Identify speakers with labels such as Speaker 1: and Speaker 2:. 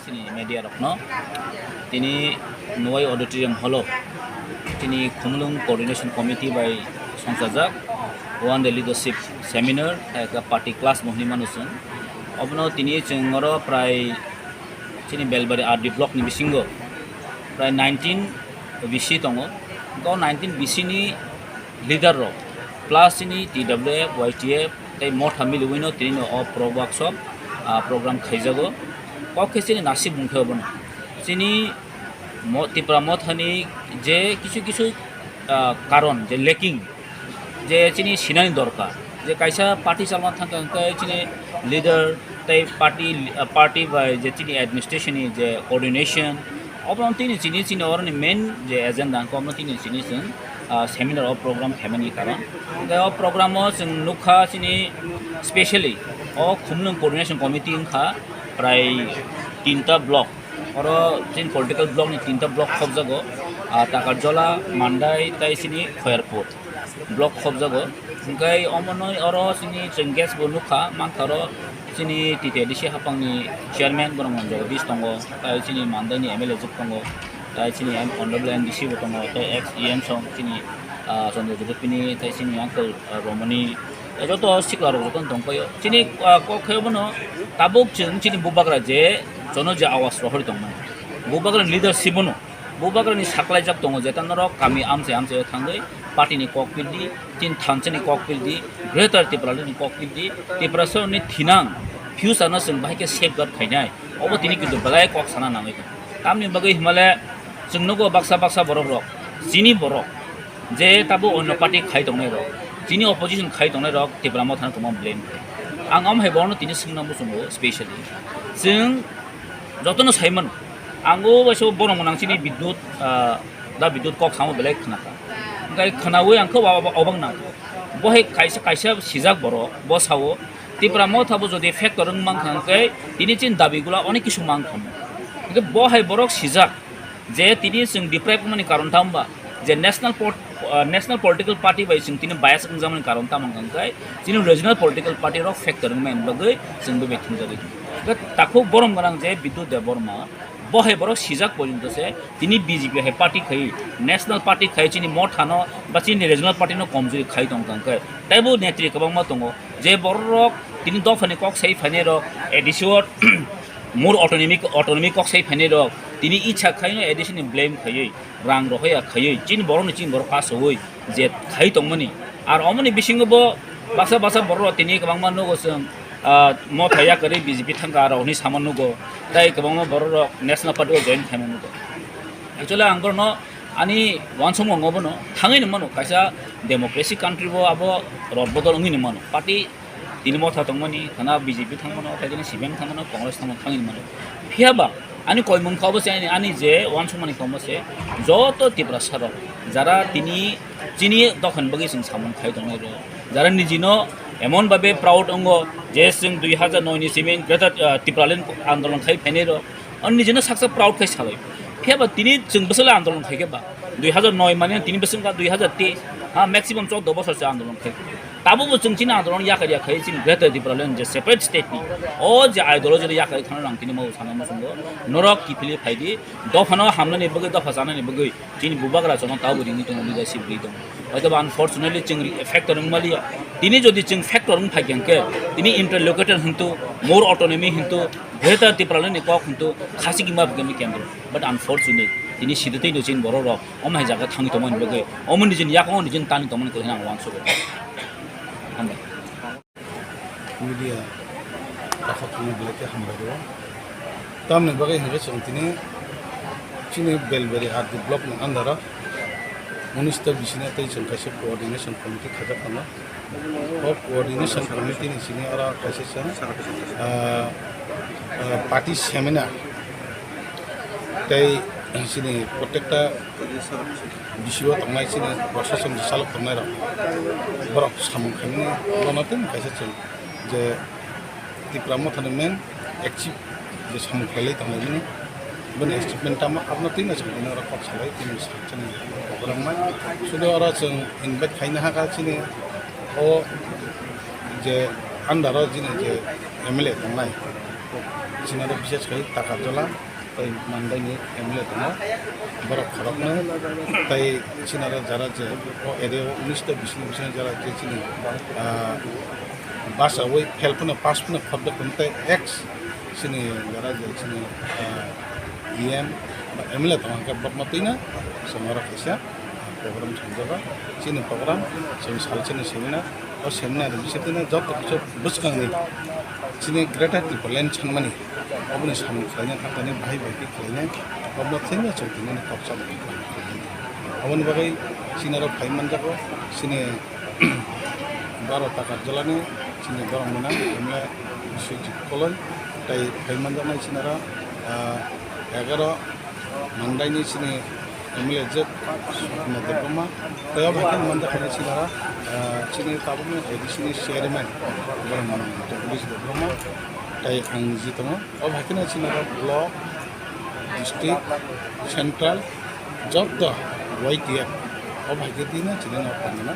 Speaker 1: sini media rokno tini Nuai auditorium hall tini Khumulwng coordination committee by Khaijakha one the leadership seminar ka party class mohni manusun obno tini chengoro prai tini belbari RD block ni bisingo prai 19 BC tongo ko 19 BC ni leader ro plus ini TWF YTF tai mot hamil wino tini o pro workshop program Khaijakha ko kesini nasib mungkhe bon sini tipra mot hani je কিছু কারণ যে lacking যে চিনি সিনানি দরকার যে কাইসা party চালমান থাকা চিনি leader তাই পার্টি বা যে চিনি অ্যাডমিনিস্ট্রেশন যে কোঅর্ডিনেশন অবরম তিনি চিনি অরনি মেন যে এজেন্ডা কম তিনি চিনি সেমিনার অফ প্রোগ্রাম ফ্যামিলি কারণ ও প্রোগ্রাম जों नुखा চিনি স্পেশালি ও খুমলুং কোঅর্ডিনেশন কমিটি খা প্রায় 3টা ব্লক और जिन पॉलिटिकल ब्लॉक नि 3टा ब्लॉक खबजागो टाकारजला मान्दाय ताई सिनि खयरपुर ब्लॉक खबजागो ओंखाय अमनय और सिनि चंगेस बनुखा मानथारो सिनि टिटेडिसि हापांनि चेयरमैन गरम जगदीश दंगो ताई सिनि मान्दायनि एमएलए जुग दंगो ताई सिनि ऑनरेबल एनडीसी बो दंगो ताई एक्स ईएम सं सिनि चंद्र जुगपिनि ताई सिनि अंकल रमनी जतो सिक्लार जतन दंखयो सिनि कखयबनो ताबुक जों सिनि बुबाग्रा जे जोनो जे आवाज रहरि दंमोन बुबाग्रा लिडार सिबनो बुबाग्रानि साख्लायजाक दङ जे तानरो गामि आमसे थांगै पार्टीनि ककपिलदि तीन थानसेनि ककपिलदि ग्रेटर त्रिपुरानि ककपिलदि त्रिपुरासनि थिनां फ्यूचारनो जों बाहायके सेफगार्ड खायनाय अब तिनि किन्तु बलाय कक साना नाङैखौ तामनि बगै हिमालय जोंनोगो बाक्सा बरफ रक जिनि बरफ जे ताबो अन्य पार्टी खाय दंनाय रक जिनि अपोजिशन खाय दंनाय रक त्रिपुरामाव थानो तमा ब्लेम आं हायबावनो तिनि सोंनांगौ जोंबो स्पेशली जों जतनो साइमन आंगो बायसो बरं मोनांसिनि बिद्युत दा बिद्युत कक सामो बेलेग खोनाखा ओंखाय खोनावै आंखौ अबां नांगौ बहाय खायसे सिजाक बर' बसावो त्रिपुरामाव थाबो जुदि फेक्टर मांखांखाय तिनि चिन दाबिगुला अनेक किसु मांखामो ओंखाय बहाय बरक सिजाक जे तिनि जों डिप्राइभ मानि कारन थामबा जे नेशनल पॉलिटिकल पार्टी बाय जों तिनि बायास जामनि कारन थामखांखाय तिनि रिजनल पॉलिटिकल पार्टी रक फेक्टर मेन बगै जों बे बेथिं जागै ताखौ बरम गोनां जे बिद्युत देव बर्मा बहाय बरक सिजाक पर्यन्त से तिनि बीजेपी है पार्टी खाई नेशनल पार्टी खाई चिनि मो थानो बा चिनि रिजनल पार्टी नो कमजोरि खाई दंखांखाय ताइबो नेत्री गोबां मा दङ जे बरक तिनि दफानि कक साइ फाने रक एडिसोर मोर ऑटोनॉमी कक साइ फाने रक तिनि इच्छा खायनो एडिसननि ब्लेम खायै रां रहया खायै चिन बर पास होय जे खाई दंमनि आर अमनि बिसिंगबो बासा बर तिनि गोबां मा नगो जों मो थाया करे बीजेपी थांगा रावनि सामान नुगो दाय गोबां बर नेशनल पार्टी जॉइन खायनो नुगो एक्चुअली आंगरनो आनि वान सम ngबनो थाङैनो मानो कायसा डेमोक्रेसी कान्ट्री बो आबो रदबदल ngैनो मानो पार्टी तिनि मथा दंमनि थाना बीजेपी थांमनो थायदिनि सिबिएम थांमनो कांग्रेस थांमनो थाङैनो मानो फियाबा आनि कयमन खाबो से आनि जे वान समनि खमसे जतो त्रिपुरा सार जारा तिनि चिनि दखन बगै जों सामन खाय दंनो जारा निजिनो एमन भावे प्राउड अंग जे जों 2009 नि सिमेन ग्रेटर त्रिपुरालेन आन्दोलन खाय फैने र अन्नि जनो सक्सेस प्राउड खाय सालै फेबा तिनि जों बसले आन्दोलन खायकेबा 2009 माने तिनि बसं का 2013 हा मैक्सिमम 14 बसर से आन्दोलन खाय ताबो जों चिन आन्दोलन याखरिया खाय चिन ग्रेटर त्रिपुरालेन जे सेपरेट स्टेट नि ओ जे आइडियोलॉजी याखरि थानो रांतिनि माव साना मसंगो नरक किफिलि फायदि दफानो हामनानै बगै दफा जानानै बगै चिन बुबाग्रा जनो ताबो रिनि दङ लिडारशिप गै दङ हयतो अनफॉर्चुनेटली जों फैक्टर मालिया तिनि जदि जों फैक्टर फाइकेंके तिनि इंटरलोकेटर हंतु मोर ऑटोनॉमी हंतु ग्रेटर त्रिपुरालेन कक हंतु खासी गिमा बगै केंद्र बट अनफॉर्चुनेट तिनि सिदतै दजिन बर र अमहाय जागा थांनि तमन बगै अमनि जिन याखौ निजिन तानि तमन को हिना वांसो
Speaker 2: मीडिया ताखुनि बिलाके हमरो तामने बगै हरे संतिनि चिनि बेलबेरी आर्ट ब्लॉक न अंदर मुनिस्टर बिसिने तै जों खायसे कोअर्डिनेशन कमिटि खाजाखाना और कोअर्डिनेशन कमिटि नि सिनि आरो खायसे पार्टी सेमिनार तै सिनि प्रत्येकटा बिसियो तंनाय सिनि प्रशासन सालक तंनाय र बरक सामन खायनि बनातन खायसे जों जे त्रिपुरामाव थानो मेन एक्टिभ जे सामन खायलाय तंनायनि बने एस्टिमेट मा आपना तिन जों बिनो र कक सालाय तिन साचनि प्रग्राममा सुनो आरो जों इनभाइट खायनो हागासिनो ओ जे आन्दाराव जिने जे एमएलए तंनाय চিনারা বিশেষ করে টাকা জলা তাই মান্দাইনি এমএলএ দङ বড় খরকনো তাই চিনারা যারা যে এরিয়া 19-20 যারা যে চিনি বাসা ওই ফেলফোনে পাসফোনে খদ্দ কোনতে এক্স চিনি যারা যে চিনি ইএম বা MLA দङ বকমাতইনা সমরা খাইসা program sanjaba chini program sem salchini seminar o seminar bisetina job কিছু বুঝকাংনি chini greater plan changmani obni samung khaina thakani bhai bhai khaina obno thinga chotini kokchap obni bagai sinaro phaiman jago sini 12 টাকা জ্বালানি chini গরম মনা আমরা সুজি colon তাই phaiman জানাই sinara 11 মান্দাইনি chini MLA যে দেবমা তাই ভাইকে মন্দা খালি চিনারা চিনি তাবুনি এডিশনাল চেয়ারম্যান পুলিশ দেবমা তাই আং জিতম ও ভাইকে চিনারা ব্লক ডিস্ট্রিক্ট সেন্ট্রাল জব দ ওয়াইটিএফ ও ভাইকে দিনা চিনি না পান্না